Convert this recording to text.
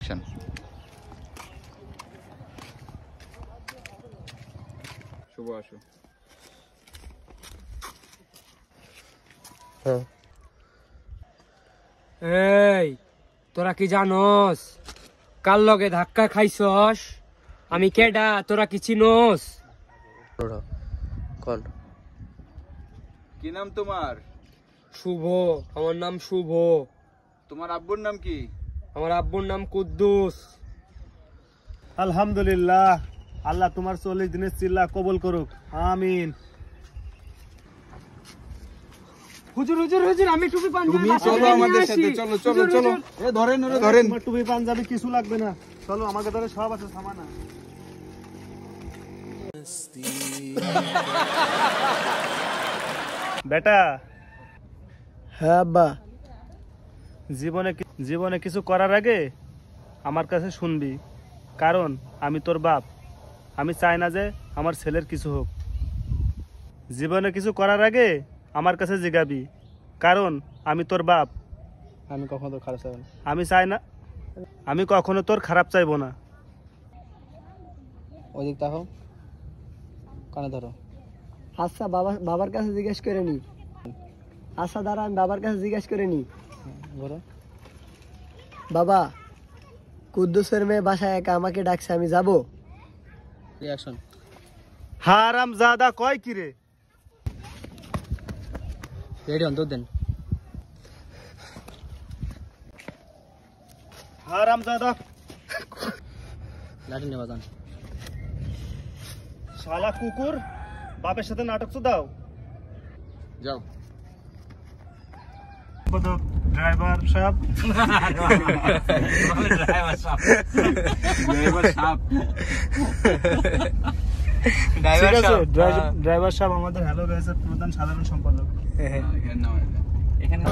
Action. শুভ আসো। এই তোরা কি জানোস কার লগে ধাক্কা খাইছস? আমি কেডা তোরা কি চিনোস? কোন? কি নাম তোমার? শুভ। আমার নাম শুভ। তোমার আব্বুর নাম কি? আমার আব্বুর নাম কুদ্দুস। আলহামদুলিল্লাহ, আল্লাহ তোমার 40 দিনের চিল্লা কবুল করুক, আমিন। হুজুর হুজুর হুজুর, আমি টুপি পাঞ্জাবি চলো আমাদের সাথে, চলো চলো চলো। এ ধরেন ওরে ধরেন। তোমার টুপি পাঞ্জাবি কিছু লাগবে না, চলো আমাকে ধরে সব আছে সামানা। বেটা। হ্যাঁ আব্বা। জীবনে কিছু করার আগে আমার কাছে শুনবি, কারণ আমি তোর বাপ। আমি চাই না যে আমার ছেলের কিছু হোক। জীবনে কিছু করার আগে আমার কাছে জিগাবি, কারণ আমি তোর বাপ। আমি কখনো তোর খারাপ চাইব না। আমি চাই না, আমি কখনো তোর খারাপ চাইবো না। ওদিক তাকাও, কানে ধরো। আচ্ছা বাবার কাছে জিজ্ঞেস করে নি। আচ্ছা দাঁড়া, আমি বাবার কাছে জিজ্ঞেস করে নি। বলো। বাবা, কুদ্দুসের মেয়ে বাসায় একা, আমাকে ডাকছে, আমি যাবো? রিঅ্যাকশন। হারাম জাদা কয় কি রে? রেডি হন, দৌড় দেন। হারাম জাদা লাঠি নিয়ে বাজান। শালা কুকুর, বাপের সাথে নাটক তো দাও। যাও। ড্রাইভার সাহেব। ড্রাইভার সাহেব। ড্রাইভার সাহেব আমাদের হ্যালো গাইসের প্রধান সাধারণ সম্পাদক। এখানে নাও। এখানে